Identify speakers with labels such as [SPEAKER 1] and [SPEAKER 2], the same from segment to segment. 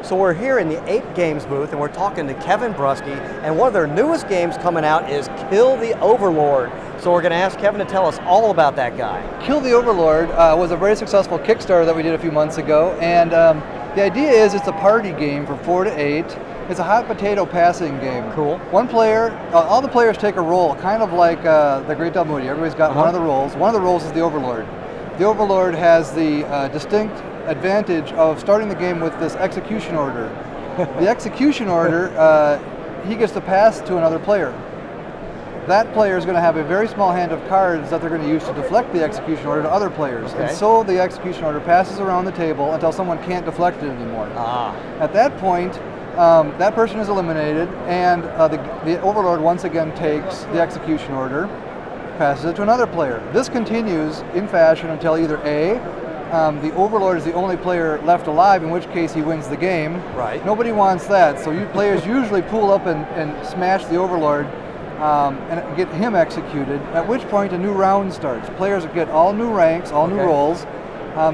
[SPEAKER 1] So we're here in the Ape Games booth and we're talking to Kevin Brusky, and one of their newest games coming out is Kill the Overlord. So we're going to ask Kevin to tell us all about that guy.
[SPEAKER 2] Kill the Overlord was a very successful Kickstarter that we did a few months ago, and the idea is it's a party game for 4 to 8. It's a hot potato passing game.
[SPEAKER 1] Cool.
[SPEAKER 2] One player, all the players take a role, kind of like the Great Del Moody. Everybody's got one of the roles. One of the roles is the Overlord. The Overlord has the distinct advantage of starting the game with this execution order. The execution order, he gets to pass to another player. That player is going to have a very small hand of cards that they're going to use to deflect the execution order to other players.
[SPEAKER 1] Okay.
[SPEAKER 2] And so the execution order passes around the table until someone can't deflect it anymore. At that point, that person is eliminated, and the Overlord once again takes the execution order, passes it to another player. This continues in fashion until either A, the Overlord is the only player left alive, in which case he wins the game.
[SPEAKER 1] Right.
[SPEAKER 2] Nobody wants that, so you players usually pool up and smash the Overlord and get him executed, at which point a new round starts. Players get all new ranks, all new roles.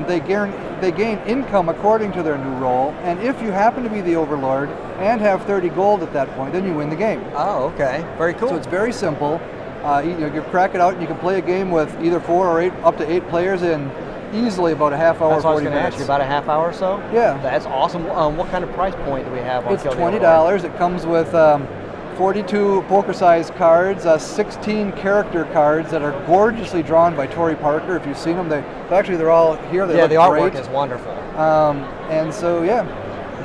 [SPEAKER 2] They gain income according to their new role, and if you happen to be the Overlord and have 30 gold at that point, then you win the game.
[SPEAKER 1] Oh, okay. Very cool.
[SPEAKER 2] So it's very simple. You crack it out, and you can play a game with either 4 or 8, up to 8 players in easily about a half hour,
[SPEAKER 1] That's what
[SPEAKER 2] 40
[SPEAKER 1] I was going to
[SPEAKER 2] minutes.
[SPEAKER 1] ask you, about a half hour or so?
[SPEAKER 2] Yeah.
[SPEAKER 1] That's awesome. What kind of price point do we have on
[SPEAKER 2] It's
[SPEAKER 1] Kill the
[SPEAKER 2] $20.
[SPEAKER 1] Overlord?
[SPEAKER 2] It comes with 42 poker-sized cards, 16 character cards that are gorgeously drawn by Tori Parker. If you've seen them, they're all here. They look
[SPEAKER 1] the artwork
[SPEAKER 2] great.
[SPEAKER 1] is wonderful.
[SPEAKER 2] And so, yeah.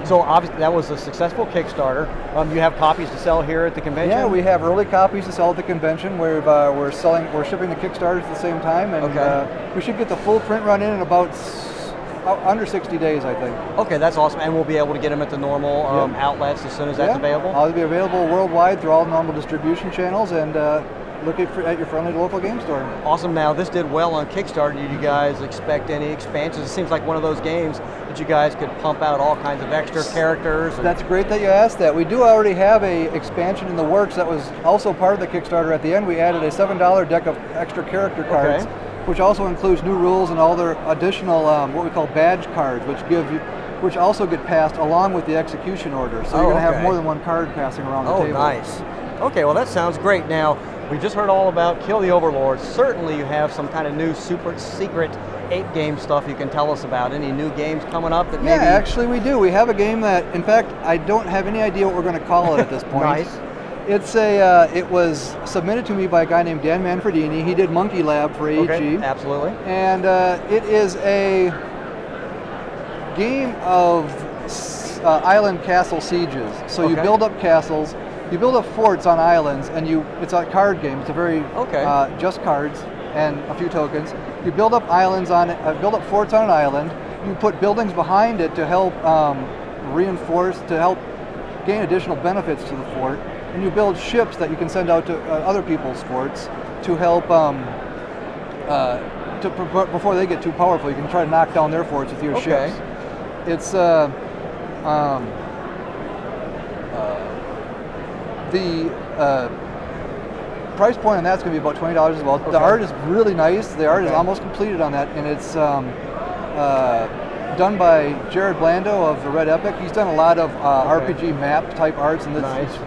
[SPEAKER 1] So obviously that was a successful Kickstarter. You have copies to sell here at the convention?
[SPEAKER 2] Yeah, we have early copies to sell at the convention. We're shipping the Kickstarters at the same time, and we should get the full print run in about under 60 days, I think.
[SPEAKER 1] Okay, that's awesome, and we'll be able to get them at the normal outlets as soon as that's available?
[SPEAKER 2] I'll be available worldwide through all normal distribution channels, and look at your friendly local game store.
[SPEAKER 1] Awesome. Now, this did well on Kickstarter. Did you guys expect any expansions? It seems like one of those games that you guys could pump out all kinds of extra characters.
[SPEAKER 2] That's great that you asked that. We do already have a expansion in the works that was also part of the Kickstarter. At the end, we added a $7 deck of extra character cards, which also includes new rules and all their additional what we call badge cards, which also get passed along with the execution order. So you're going to have more than one card passing around the table.
[SPEAKER 1] Oh, nice. Okay, well that sounds great. Now, we just heard all about Kill the Overlord. Certainly you have some kind of new super secret Ape game stuff you can tell us about. Any new games coming up that maybe...
[SPEAKER 2] Yeah, actually we do. We have a game that, in fact, I don't have any idea what we're going to call it at this point.
[SPEAKER 1] Nice.
[SPEAKER 2] It's it was submitted to me by a guy named Dan Manfredini. He did Monkey Lab for AEG.
[SPEAKER 1] Okay, absolutely.
[SPEAKER 2] And it is a game of island castle sieges. So you build up castles, you build up forts on islands, and it's a card game. It's a very just cards and a few tokens. You build up islands build up forts on an island. You put buildings behind it to help gain additional benefits to the fort. And you build ships that you can send out to other people's forts to help before they get too powerful. You can try to knock down their forts with your ships. It's the price point on that's going to be about $20 as well. The art is really nice. The art is almost completed on that, and it's done by Jared Blando of the Red Epic. He's done a lot of RPG map type arts, and it's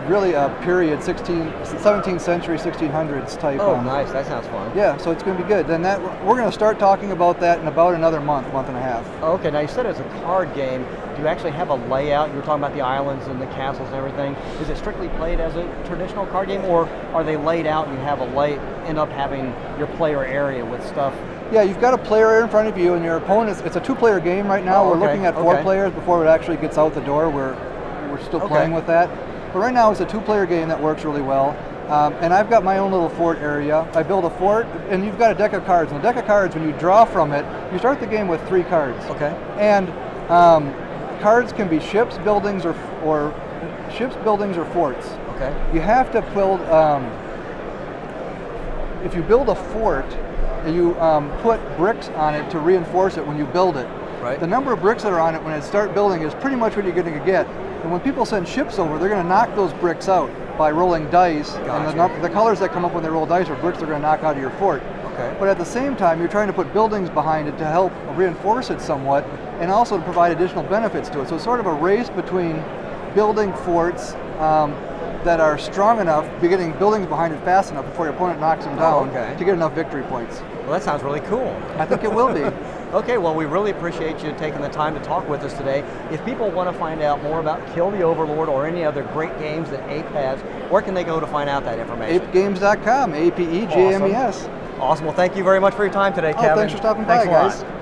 [SPEAKER 2] really a period 17th century, 1600s type.
[SPEAKER 1] Oh, nice. That sounds fun.
[SPEAKER 2] Yeah, so it's going to be good. Then we're going to start talking about that in about another month and a half.
[SPEAKER 1] Okay, now you said it's a card game. Do you actually have a layout? You were talking about the islands and the castles and everything. Is it strictly played as a traditional card game, or are they laid out and you have end up having your player area with stuff?
[SPEAKER 2] Yeah, you've got a player area in front of you, and your opponent. It's a 2-player game right now. We're looking at 4 players before it actually gets out the door. We're still playing with that. But right now it's a 2-player game that works really well. And I've got my own little fort area. I build a fort, and you've got a deck of cards. And the deck of cards, when you draw from it, you start the game with 3 cards. Okay. And cards can be ships, buildings, or forts. Okay. You have to build. If you build a fort, you put bricks on it to reinforce it when you build it. Right. The number of bricks that are on it when it start building is pretty much what you're going to get. And when people send ships over, they're going to knock those bricks out by rolling dice. Gotcha. And the colors that come up when they roll dice are bricks they're going to knock out of your fort.
[SPEAKER 1] Okay.
[SPEAKER 2] But at the same time, you're trying to put buildings behind it to help reinforce it somewhat, and also to provide additional benefits to it. So it's sort of a race between building forts that are strong enough, getting buildings behind it fast enough before your opponent knocks them down to get enough victory points.
[SPEAKER 1] Well, that sounds really cool.
[SPEAKER 2] I think it will be.
[SPEAKER 1] Okay, well, we really appreciate you taking the time to talk with us today. If people want to find out more about Kill the Overlord or any other great games that Ape has, where can they go to find out that information?
[SPEAKER 2] ApeGames.com, APEGAMES.
[SPEAKER 1] Awesome. Well, thank you very much for your time today, Kevin.
[SPEAKER 2] Thanks for stopping by,
[SPEAKER 1] Thanks a lot.
[SPEAKER 2] guys.